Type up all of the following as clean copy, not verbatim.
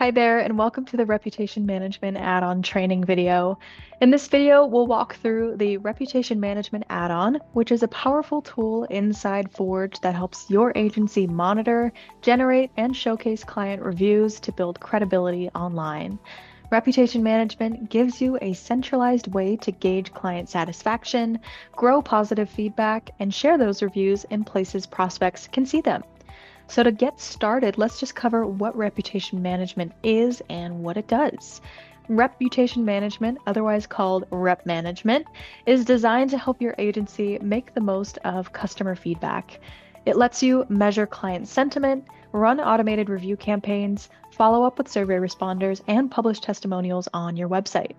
Hi there, and welcome to the Reputation Management add-on training video. In this video, we'll walk through the Reputation Management add-on, which is a powerful tool inside Forge that helps your agency monitor, generate, and showcase client reviews to build credibility online. Reputation Management gives you a centralized way to gauge client satisfaction, grow positive feedback, and share those reviews in places prospects can see them. So to get started, let's just cover what reputation management is and what it does. Reputation management, otherwise called rep management, is designed to help your agency make the most of customer feedback. It lets you measure client sentiment, run automated review campaigns, follow up with survey responders, and publish testimonials on your website.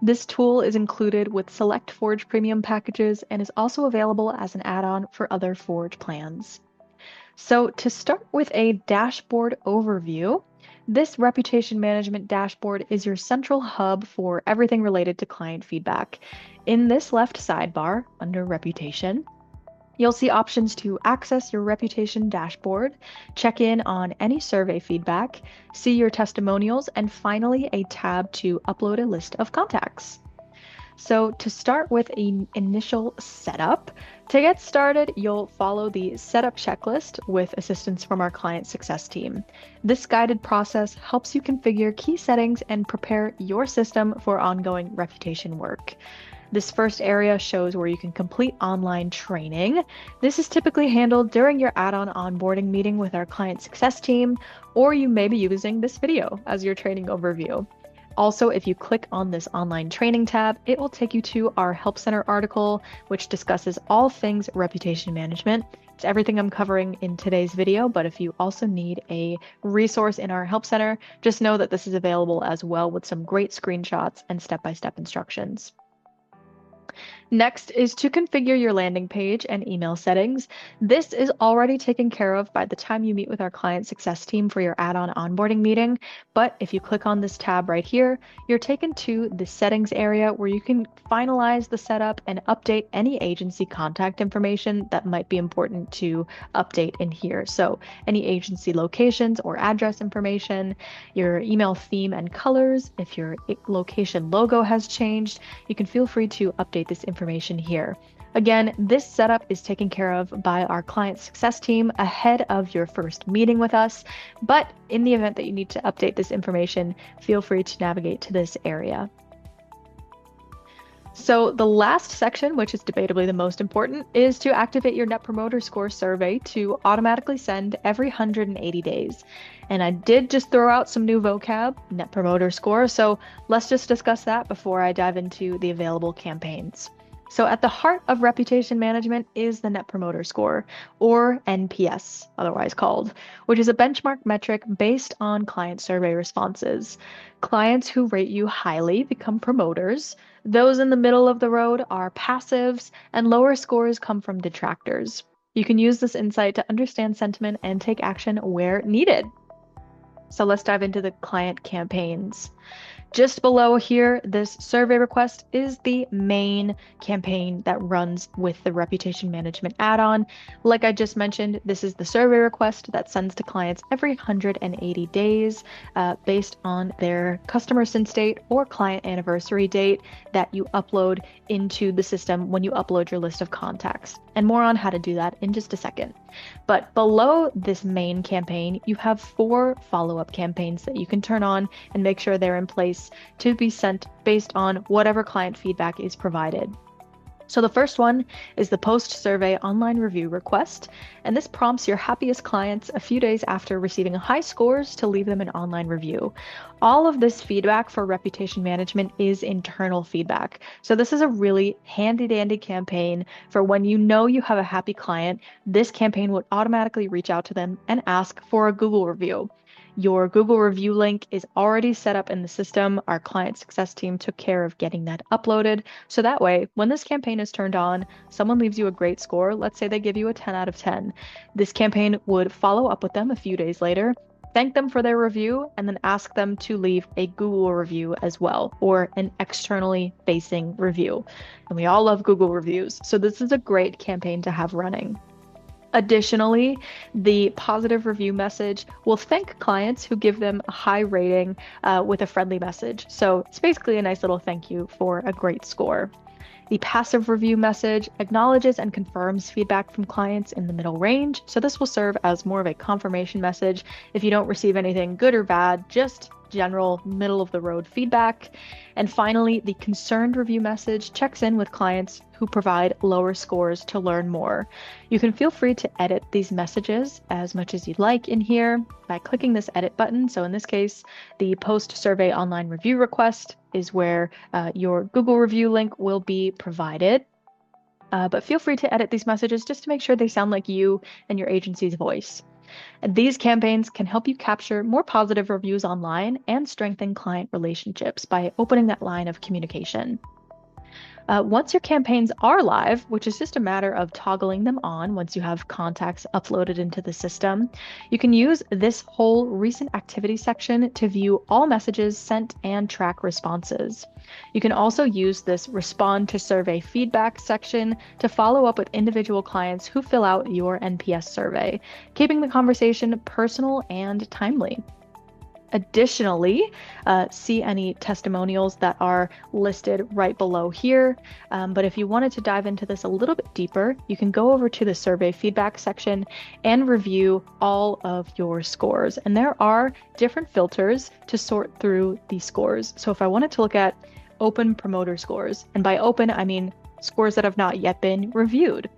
This tool is included with select Forge Premium packages and is also available as an add-on for other Forge plans. So to start with a dashboard overview, this reputation management dashboard is your central hub for everything related to client feedback. In this left sidebar, under Reputation, you'll see options to access your reputation dashboard, check in on any survey feedback, see your testimonials, and finally a tab to upload a list of contacts. So to start with an initial setup, to get started, you'll follow the setup checklist with assistance from our client success team. This guided process helps you configure key settings and prepare your system for ongoing reputation work. This first area shows where you can complete online training. This is typically handled during your add-on onboarding meeting with our client success team, or you may be using this video as your training overview. Also, if you click on this online training tab, it will take you to our Help Center article, which discusses all things reputation management. It's everything I'm covering in today's video, but if you also need a resource in our Help Center, just know that this is available as well with some great screenshots and step-by-step instructions. Next is to configure your landing page and email settings. This is already taken care of by the time you meet with our client success team for your add-on onboarding meeting. But if you click on this tab right here, you're taken to the settings area where you can finalize the setup and update any agency contact information that might be important to update in here. So any agency locations or address information, your email theme and colors. If your location logo has changed, you can feel free to update this information here. Again, this setup is taken care of by our client success team ahead of your first meeting with us, but in the event that you need to update this information, feel free to navigate to this area. So the last section, which is debatably the most important, is to activate your Net Promoter Score survey to automatically send every 180 days. And I did just throw out some new vocab, Net Promoter Score, so let's just discuss that before I dive into the available campaigns. So at the heart of reputation management is the Net Promoter Score, or NPS, otherwise called, which is a benchmark metric based on client survey responses. Clients who rate you highly become promoters. Those in the middle of the road are passives, and lower scores come from detractors. You can use this insight to understand sentiment and take action where needed. So let's dive into the client campaigns. Just below here, this survey request is the main campaign that runs with the reputation management add-on. Like I just mentioned, this is the survey request that sends to clients every 180 days based on their customer since date or client anniversary date that you upload into the system when you upload your list of contacts. And more on how to do that in just a second. But below this main campaign, you have 4 follow-up campaigns that you can turn on and make sure they're in place to be sent based on whatever client feedback is provided. So the first one is the post-survey online review request, and this prompts your happiest clients a few days after receiving high scores to leave them an online review. All of this feedback for reputation management is internal feedback. So this is a really handy-dandy campaign for when you know you have a happy client. This campaign would automatically reach out to them and ask for a Google review. Your Google review link is already set up in the system. Our client success team took care of getting that uploaded. So that way, when this campaign is turned on, someone leaves you a great score. Let's say they give you a 10 out of 10. This campaign would follow up with them a few days later, thank them for their review, and then ask them to leave a Google review as well, or an externally facing review. And we all love Google reviews. So this is a great campaign to have running. Additionally, the positive review message will thank clients who give them a high rating with a friendly message. So it's basically a nice little thank you for a great score. The passive review message acknowledges and confirms feedback from clients in the middle range. So this will serve as more of a confirmation message if you don't receive anything good or bad, just general middle of the road feedback. And finally, the concerned review message checks in with clients who provide lower scores to learn more. You can feel free to edit these messages as much as you'd like in here by clicking this edit button. So in this case, the post survey online review request is where your Google review link will be provided. But feel free to edit these messages just to make sure they sound like you and your agency's voice. And these campaigns can help you capture more positive reviews online and strengthen client relationships by opening that line of communication. Once your campaigns are live, which is just a matter of toggling them on once you have contacts uploaded into the system, you can use this whole recent activity section to view all messages sent and track responses. You can also use this respond to survey feedback section to follow up with individual clients who fill out your NPS survey, keeping the conversation personal and timely. Additionally, see any testimonials that are listed right below here. But if you wanted to dive into this a little bit deeper, you can go over to the survey feedback section and review all of your scores. And there are different filters to sort through these scores. So if I wanted to look at open promoter scores, and by open, I mean scores that have not yet been reviewed,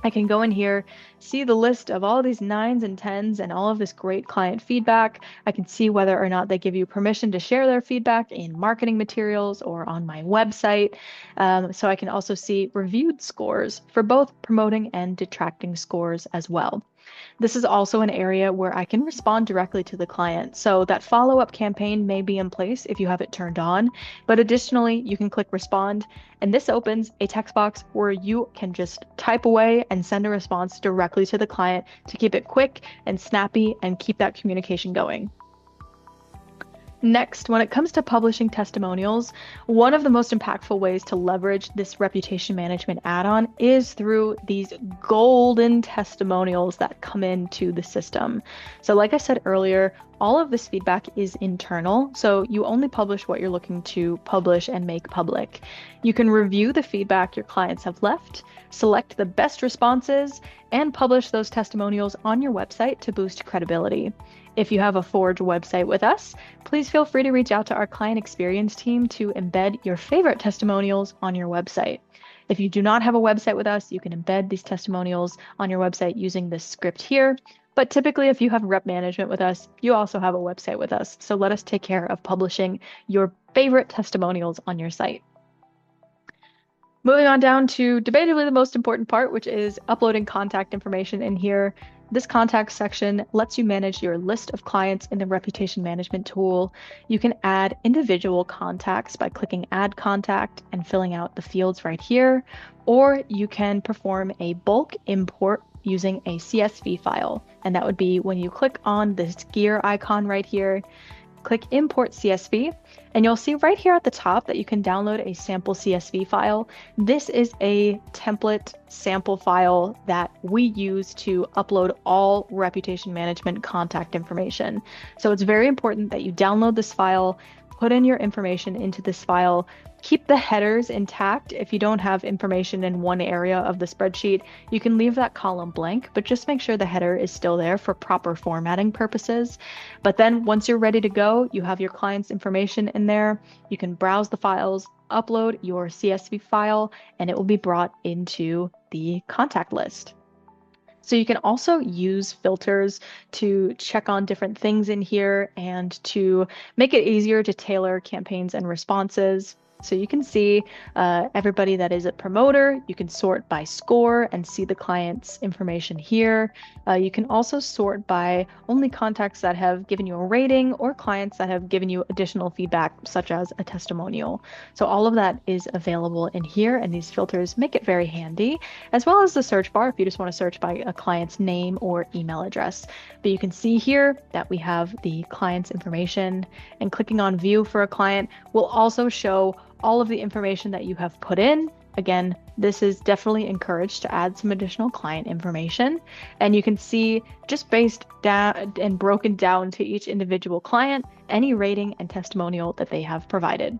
I can go in here, see the list of all these 9s and 10s and all of this great client feedback. I can see whether or not they give you permission to share their feedback in marketing materials or on my website. So I can also see reviewed scores for both promoting and detracting scores as well. This is also an area where I can respond directly to the client. So that follow-up campaign may be in place if you have it turned on, but additionally, you can click respond, and this opens a text box where you can just type away and send a response directly to the client to keep it quick and snappy and keep that communication going. Next, when it comes to publishing testimonials, one of the most impactful ways to leverage this reputation management add-on is through these golden testimonials that come into the system. So like I said earlier, all of this feedback is internal, so you only publish what you're looking to publish and make public. You can review the feedback your clients have left, select the best responses, and publish those testimonials on your website to boost credibility. If you have a Forge website with us, please feel free to reach out to our client experience team to embed your favorite testimonials on your website. If you do not have a website with us, you can embed these testimonials on your website using this script here. But typically, if you have rep management with us, you also have a website with us. So let us take care of publishing your favorite testimonials on your site. Moving on down to debatably the most important part, which is uploading contact information in here. This contact section lets you manage your list of clients in the reputation management tool. You can add individual contacts by clicking add contact and filling out the fields right here, or you can perform a bulk import using a CSV file. And that would be when you click on this gear icon right here, click import CSV, and you'll see right here at the top that you can download a sample CSV file. This is a template sample file that we use to upload all reputation management contact information. So it's very important that you download this file, put in your information into this file, keep the headers intact. If you don't have information in one area of the spreadsheet, you can leave that column blank, but just make sure the header is still there for proper formatting purposes. But then once you're ready to go, you have your client's information in there. You can browse the files, upload your CSV file, and it will be brought into the contact list. So you can also use filters to check on different things in here and to make it easier to tailor campaigns and responses. So you can see everybody that is a promoter. You can sort by score and see the client's information here. You can also sort by only contacts that have given you a rating or clients that have given you additional feedback, such as a testimonial. So all of that is available in here, and these filters make it very handy, as well as the search bar if you just want to search by a client's name or email address. But you can see here that we have the client's information, and clicking on view for a client will also show all of the information that you have put in, Again, this is definitely encouraged to add some additional client information. And you can see just based down and broken down to each individual client, any rating and testimonial that they have provided.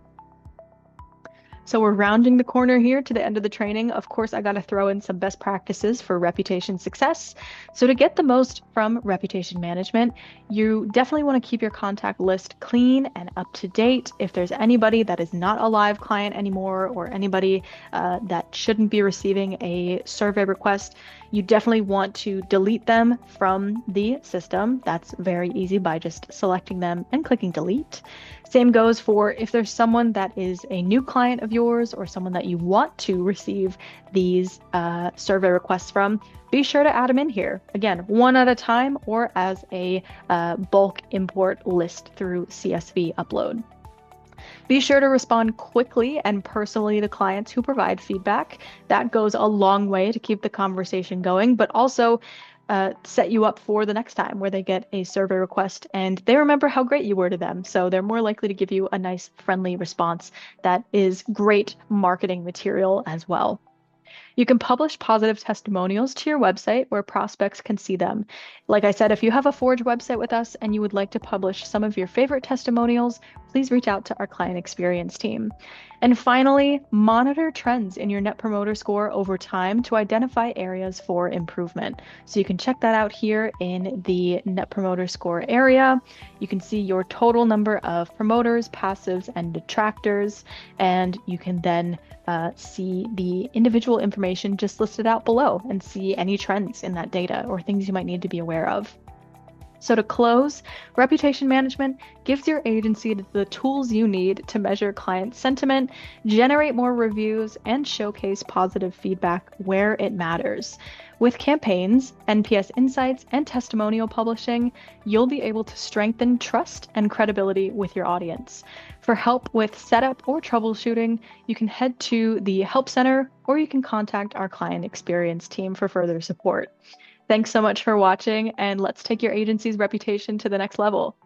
So we're rounding the corner here to the end of the training. Of course, I got to throw in some best practices for reputation success. So to get the most from reputation management, you definitely want to keep your contact list clean and up to date. If there's anybody that is not a live client anymore or anybody that shouldn't be receiving a survey request, you definitely want to delete them from the system. That's very easy by just selecting them and clicking delete. Same goes for if there's someone that is a new client of yours or someone that you want to receive these survey requests from, be sure to add them in here. Again, one at a time or as a bulk import list through CSV upload. Be sure to respond quickly and personally to clients who provide feedback. That goes a long way to keep the conversation going, but also set you up for the next time where they get a survey request and they remember how great you were to them. So they're more likely to give you a nice, friendly response that is great marketing material as well. You can publish positive testimonials to your website where prospects can see them. Like I said, if you have a Forge website with us and you would like to publish some of your favorite testimonials, please reach out to our client experience team. And finally, monitor trends in your Net Promoter Score over time to identify areas for improvement. So you can check that out here in the Net Promoter Score area. You can see your total number of promoters, passives, and detractors, and you can then see the individual information just listed out below and see any trends in that data or things you might need to be aware of. So to close, reputation management gives your agency the tools you need to measure client sentiment, generate more reviews, and showcase positive feedback where it matters. With campaigns, NPS insights, and testimonial publishing, you'll be able to strengthen trust and credibility with your audience. For help with setup or troubleshooting, you can head to the Help Center or you can contact our client experience team for further support. Thanks so much for watching, and let's take your agency's reputation to the next level.